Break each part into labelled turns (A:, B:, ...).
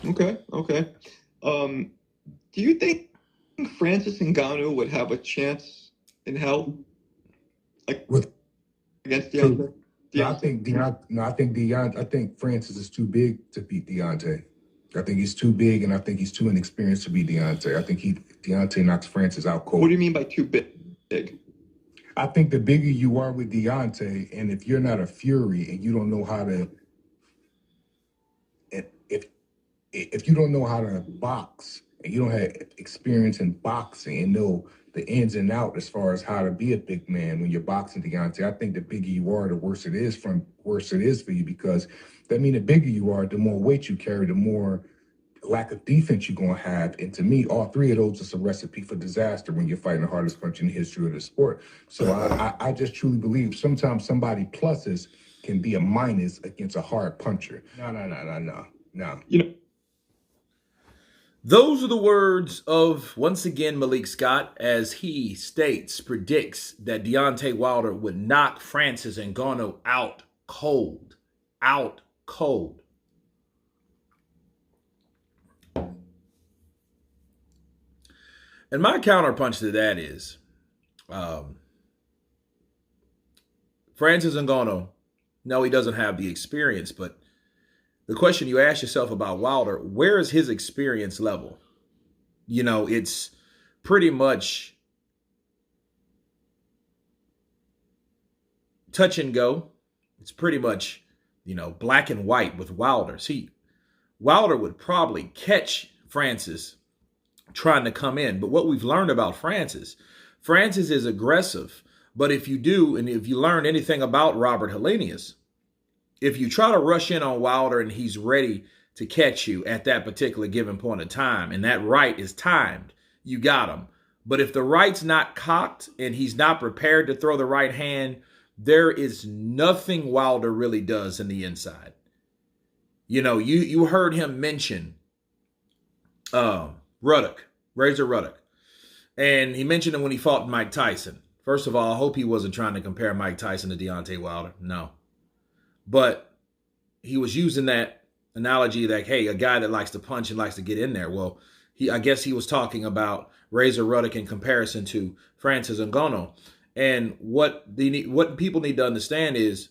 A: Okay, okay. Um, do you think Francis Ngannou would have a chance in hell, like
B: With
A: against
B: so
A: Deontay?
B: no, I
A: Deontay?
B: think Deontay, no, I think Francis is too big to beat Deontay. I think he's too big, and I think he's too inexperienced to beat Deontay. I think Deontay knocks Francis out
A: What do
B: cold.
A: you mean by too big?
B: I think the bigger you are with Deontay, and if you're not a Fury and you don't know how to, if if you don't know how to box and you don't have experience in boxing and know the ins and out as far as how to be a big man when you're boxing Deontay, I think the bigger you are, the worse it is for you because that means the bigger you are, the more weight you carry, the more lack of defense you're gonna have. And to me, all three of those is a recipe for disaster when you're fighting the hardest punch in the history of the sport. So I just truly believe sometimes somebody pluses can be a minus against a hard puncher. No.
A: You know,
C: Those are the words of, once again, Malik Scott, as he predicts that Deontay Wilder would knock Francis Ngannou out cold. Out cold. And my counterpunch to that is Francis Ngannou, no, he doesn't have the experience, but the question you ask yourself about Wilder, where is his experience level? You know, it's pretty much touch and go. It's pretty much, black and white with Wilder. See, Wilder would probably catch Francis trying to come in. But what we've learned about Francis is aggressive. But if you do, and if you learn anything about Robert Helenius, if you try to rush in on Wilder and he's ready to catch you at that particular given point of time, and that right is timed, you got him. But if the right's not cocked and he's not prepared to throw the right hand, there is nothing Wilder really does in the inside. You heard him mention Ruddock, Razor Ruddock. And he mentioned him when he fought Mike Tyson. First of all, I hope he wasn't trying to compare Mike Tyson to Deontay Wilder. No. But he was using that analogy that, hey, a guy that likes to punch and likes to get in there. Well, I guess he was talking about Razor Ruddock in comparison to Francis Ngannou. And what people need to understand is,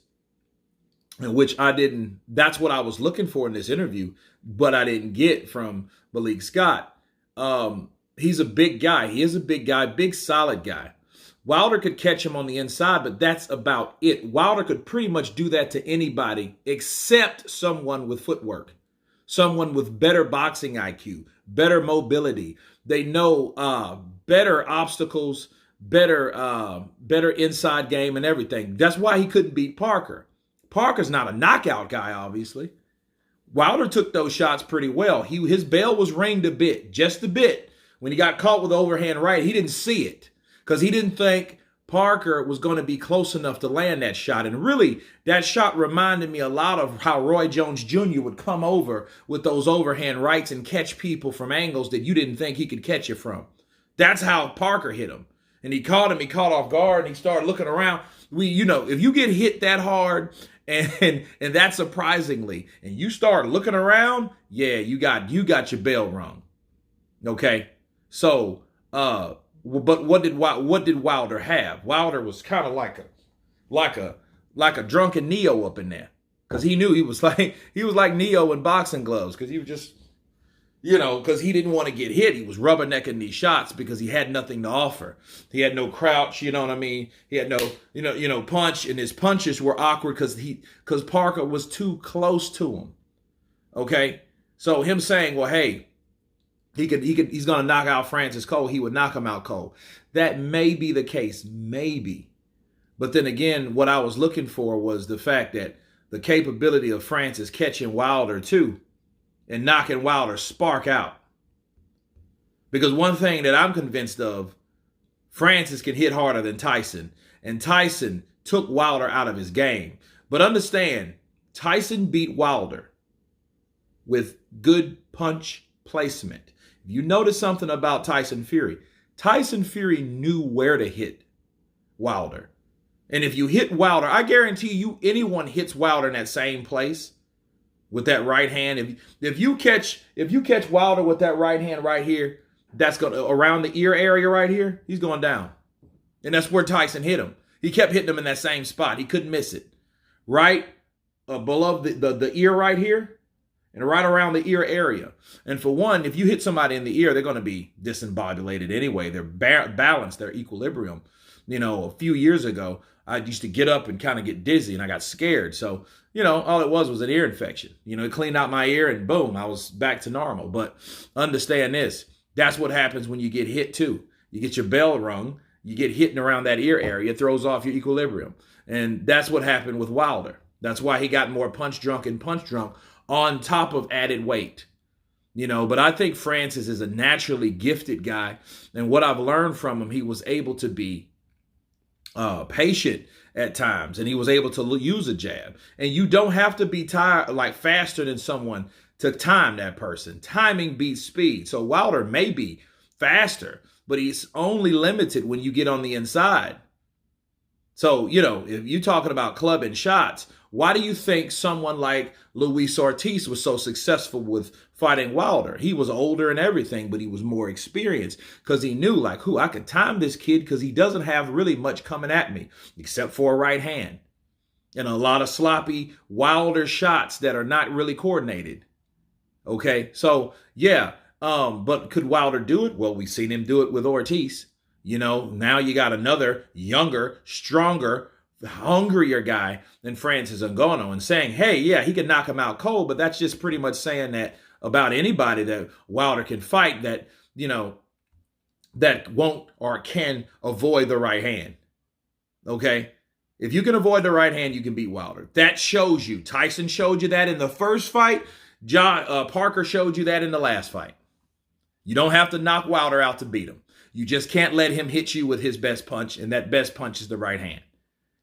C: which that's what I was looking for in this interview, but I didn't get from Malik Scott. He's a big guy. He is a big guy, big, solid guy. Wilder could catch him on the inside, but that's about it. Wilder could pretty much do that to anybody except someone with footwork, someone with better boxing IQ, better mobility. They know better obstacles, better inside game and everything. That's why he couldn't beat Parker. Parker's not a knockout guy, obviously. Wilder took those shots pretty well. His bell was ringed a bit, just a bit. When he got caught with the overhand right, he didn't see it because he didn't think Parker was going to be close enough to land that shot. And really, that shot reminded me a lot of how Roy Jones Jr. would come over with those overhand rights and catch people from angles that you didn't think he could catch you from. That's how Parker hit him. And he caught off guard, and he started looking around. If you get hit that hard and that surprisingly, and you start looking around, yeah, you got your bell rung. Okay? So, but what did Wilder have? Wilder was kind of like a drunken Neo up in there, because he knew he was like Neo in boxing gloves, because he was just, because he didn't want to get hit. He was rubbernecking these shots because he had nothing to offer. He had no crouch, you know what I mean? He had no punch, and his punches were awkward because Parker was too close to him. Okay, so him saying, well, hey, he's gonna knock out Francis cold. He would knock him out cold. That may be the case, maybe. But then again, what I was looking for was the fact that the capability of Francis catching Wilder too, and knocking Wilder spark out. Because one thing that I'm convinced of, Francis can hit harder than Tyson, and Tyson took Wilder out of his game. But understand, Tyson beat Wilder with good punch placement. If you notice something about Tyson Fury knew where to hit Wilder. And if you hit Wilder, I guarantee you anyone hits Wilder in that same place, with that right hand. If you catch Wilder with that right hand right here, that's going to around the ear area right here, he's going down. And that's where Tyson hit him. He kept hitting him in that same spot. He couldn't miss it. Right below the ear right here and right around the ear area. And for one, if you hit somebody in the ear, they're going to be disembobulated anyway. They're balanced, their equilibrium. You know, a few years ago, I used to get up and kind of get dizzy and I got scared. So, you know, all it was an ear infection. You know, it cleaned out my ear and boom, I was back to normal. But understand this, that's what happens when you get hit too. You get your bell rung, you get hitting around that ear area, it throws off your equilibrium. And that's what happened with Wilder. That's why he got more punch drunk on top of added weight. You know, but I think Francis is a naturally gifted guy. And what I've learned from him, he was able to be patient at times, and he was able to use a jab. And you don't have to be faster than someone to time that person. Timing beats speed. So Wilder may be faster, but he's only limited when you get on the inside. So, you know, if you're talking about clubbing shots, why do you think someone like Luis Ortiz was so successful with fighting Wilder? He was older and everything, but he was more experienced because he knew, like, I could time this kid because he doesn't have really much coming at me except for a right hand and a lot of sloppy Wilder shots that are not really coordinated. Okay, so yeah, but could Wilder do it? Well, we've seen him do it with Ortiz. You know, now you got another younger, stronger, hungrier guy than Francis Ngannou, and saying, hey, yeah, he can knock him out cold, but that's just pretty much saying that about anybody that Wilder can fight that, you know, that won't or can avoid the right hand. Okay? If you can avoid the right hand, you can beat Wilder. That shows you. Tyson showed you that in the first fight. Parker showed you that in the last fight. You don't have to knock Wilder out to beat him. You just can't let him hit you with his best punch, and that best punch is the right hand.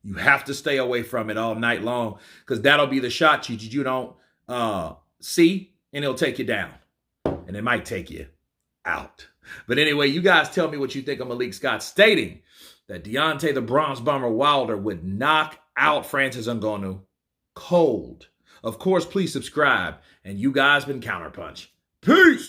C: You have to stay away from it all night long because that'll be the shot you don't see, and it'll take you down. And it might take you out. But anyway, you guys tell me what you think of Malik Scott stating that Deontay the Bronze Bomber Wilder would knock out Francis Ngannou cold. Of course, please subscribe. And you guys been Counterpunch. Peace!